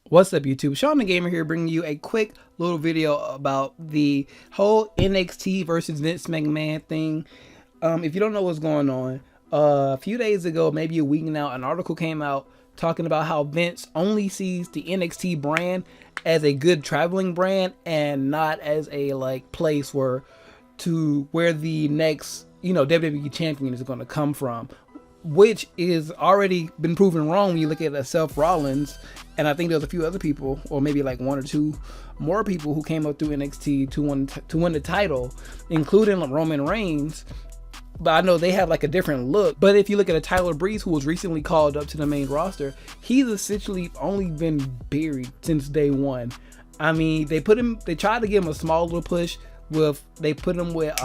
What's up, YouTube? Shawn DaGamer here, bringing you a quick little video about the whole NXT versus Vince McMahon thing. If you don't know what's going on, a few days ago, maybe a week now, an article came out talking about how Vince only sees the NXT brand as a good traveling brand and not as a place where the next WWE champion is going to come from, which is already been proven wrong when you look at Seth Rollins. And I think there's a few other people, or maybe like one or two more people, who came up through NXT to win the title, including Roman Reigns. But I know they have like a different look. But if you look at a Tyler Breeze, who was recently called up to the main roster, he's essentially only been buried since day one. I mean, they tried to give him a small little push. They put him with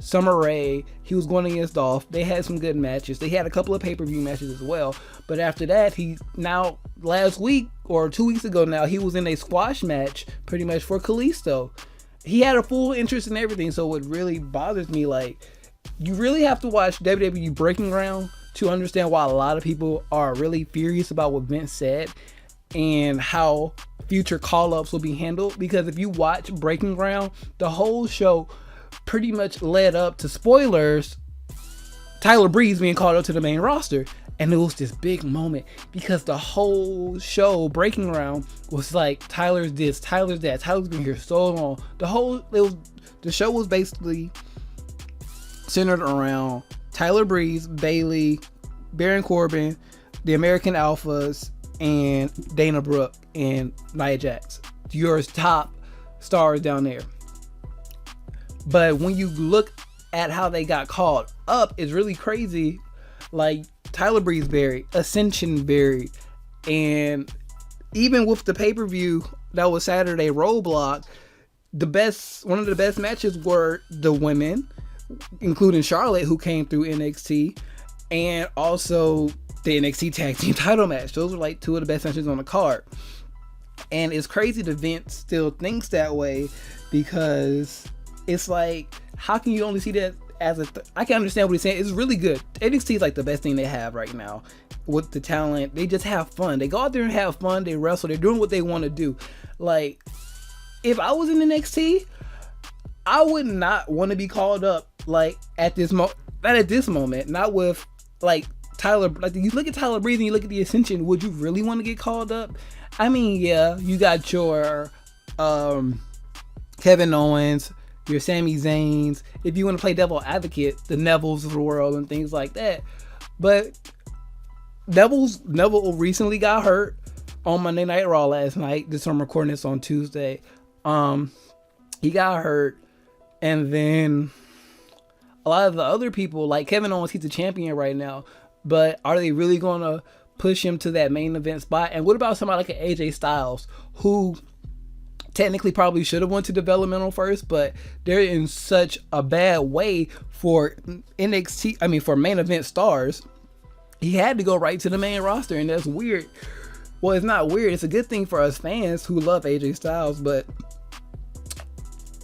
Summer Rae. He was going against Dolph. They had some good matches. They had a couple of pay-per-view matches as well. But after that, last week or 2 weeks ago now, he was in a squash match pretty much for Kalisto. He had a full interest in everything. So what really bothers me, you really have to watch WWE Breaking Ground to understand why a lot of people are really furious about what Vince said and how future call-ups will be handled. Because if you watch Breaking Ground, the whole show pretty much led up to, spoilers, Tyler Breeze being called up to the main roster. And it was this big moment because the whole show, Breaking Ground, was like, Tyler's this, Tyler's that, Tyler's been here so long. The show was basically centered around Tyler Breeze, Bayley, Baron Corbin, the American Alphas, and Dana Brooke and Nia Jax, your top stars down there. But when you look at how they got called up, it's really crazy. Like, Tyler Breeze buried, Ascension buried, and even with the pay-per-view that was Saturday, Roadblock, one of the best matches were the women, including Charlotte, who came through NXT, and also the NXT Tag Team title match. Those were like two of the best matches on the card. And it's crazy that Vince still thinks that way, because it's like, how can you only see that as I can understand what he's saying. It's really good. NXT is like the best thing they have right now with the talent. They just have fun. They go out there and have fun. They wrestle. They're doing what they want to do. Like, if I was in NXT, I would not want to be called up at this moment. Not with Tyler. Like, you look at Tyler Breeze and you look at the Ascension. Would you really want to get called up? I mean, yeah, you got your Kevin Owens, your Sami Zayns, if you want to play devil advocate, the Nevilles of the world and things like that. But Neville recently got hurt on Monday Night Raw last night. I'm recording this on Tuesday. He got hurt, and then a lot of the other people, like Kevin Owens, he's the champion right now, but are they really going to push him to that main event spot? And what about somebody like an AJ Styles, who technically probably should have went to developmental first, but they're in such a bad way for NXT, for main event stars. He had to go right to the main roster, and that's weird. Well, it's not weird. It's a good thing for us fans who love AJ Styles, but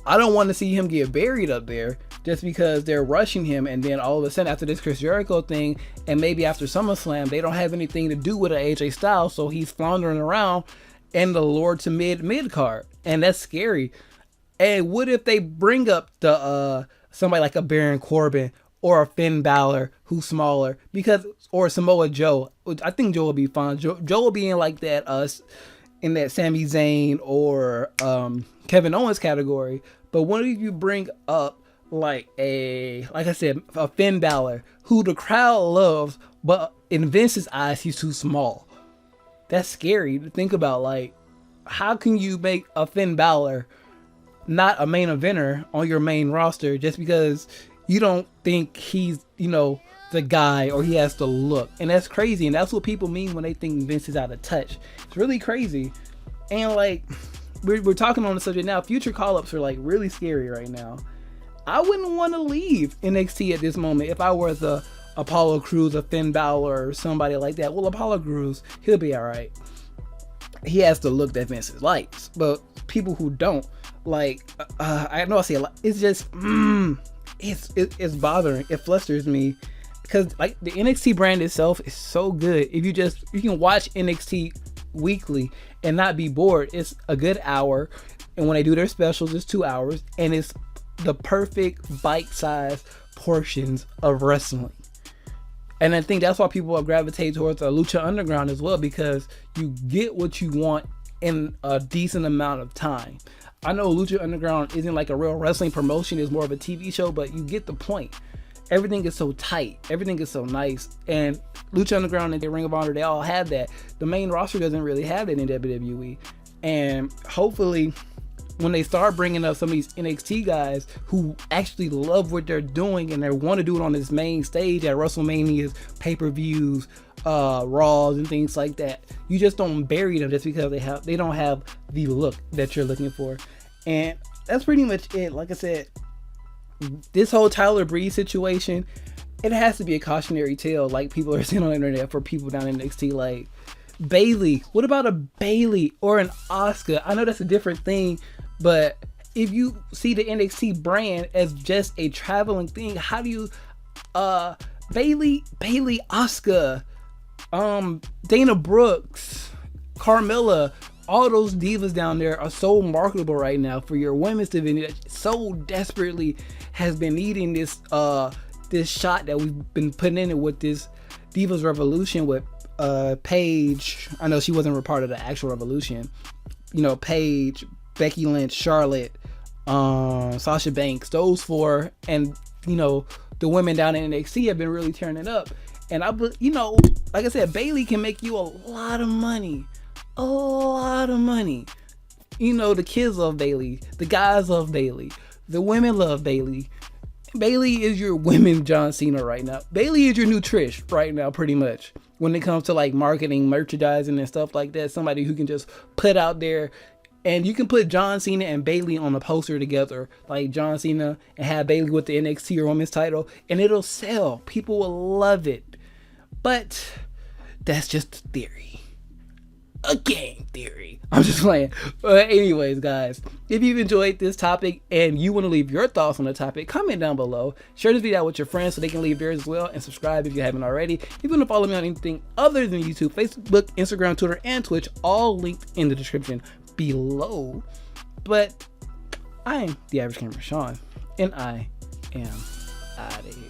I don't want to see him get buried up there just because they're rushing him, and then all of a sudden after this Chris Jericho thing, and maybe after SummerSlam, they don't have anything to do with an AJ Styles, so he's floundering around in the lower to mid card, and that's scary. And what if they bring up somebody like a Baron Corbin or a Finn Balor who's smaller, or Samoa Joe? I think Joe will be fine. Joe will be in in that Sami Zayn or Kevin Owens category. But what if you bring up like I said, a Finn Balor who the crowd loves, but in Vince's eyes he's too small? That's scary to think about. Like, how can you make a Finn Balor not a main eventer on your main roster just because you don't think he's, the guy, or he has to look? And that's crazy. And that's what people mean when they think Vince is out of touch. It's really crazy. And we're talking on the subject now. Future call-ups are really scary right now. I wouldn't want to leave NXT at this moment if I were the Apollo Crews, a Finn Balor, or somebody like that. Well, Apollo Crews, he'll be all right. He has the look that Vince likes, but people who don't, I know I say a lot. It's just, it's bothering. It flusters me because the NXT brand itself is so good. If you can watch NXT weekly and not be bored. It's a good hour, and when they do their specials, it's 2 hours, and it's the perfect bite-sized portions of wrestling. And I think that's why people gravitate towards Lucha Underground as well, because you get what you want in a decent amount of time. I know Lucha Underground isn't like a real wrestling promotion, it's more of a TV show, but you get the point. Everything is so tight, everything is so nice, and Lucha Underground and the Ring of Honor, they all have that. The main roster doesn't really have that in WWE, and hopefully when they start bringing up some of these NXT guys who actually love what they're doing and they want to do it on this main stage at WrestleManias, pay-per-views, Raws and things like that, you just don't bury them just because they don't have the look that you're looking for. And that's pretty much it. Like I said, this whole Tyler Breeze situation, it has to be a cautionary tale, like people are saying on the internet, for people down in NXT. Like Bayley, what about a Bayley or an Asuka? I know that's a different thing, but if you see the NXT brand as just a traveling thing, how do you Bayley, Asuka, Dana Brooks, Carmella, all those divas down there are so marketable right now for your women's division that so desperately has been needing this this shot that we've been putting in it with this Divas Revolution with Paige. I know she wasn't a part of the actual Revolution. You know, Paige, Becky Lynch, Charlotte, Sasha Banks, those four, and you know, the women down in NXT have been really tearing it up. And you know, like I said, Bayley can make you a lot of money. A lot of money. You know, the kids love Bayley, the guys love Bayley, the women love Bayley. Bayley is your women John Cena right now. Bayley is your new Trish right now, pretty much. When it comes to like marketing, merchandising and stuff like that, somebody who can just put out there, and you can put John Cena and Bayley on a poster together, like John Cena and have Bayley with the NXT or women's title, and it'll sell. People will love it. But that's just a theory. A game theory. I'm just playing. But anyways, guys, if you've enjoyed this topic and you want to leave your thoughts on the topic, comment down below. Share this video out with your friends so they can leave theirs as well, and subscribe if you haven't already. If you want to follow me on anything other than YouTube, Facebook, Instagram, Twitter, and Twitch, all linked in the description below. But I am the average gamer, Shawn, and I am out of here.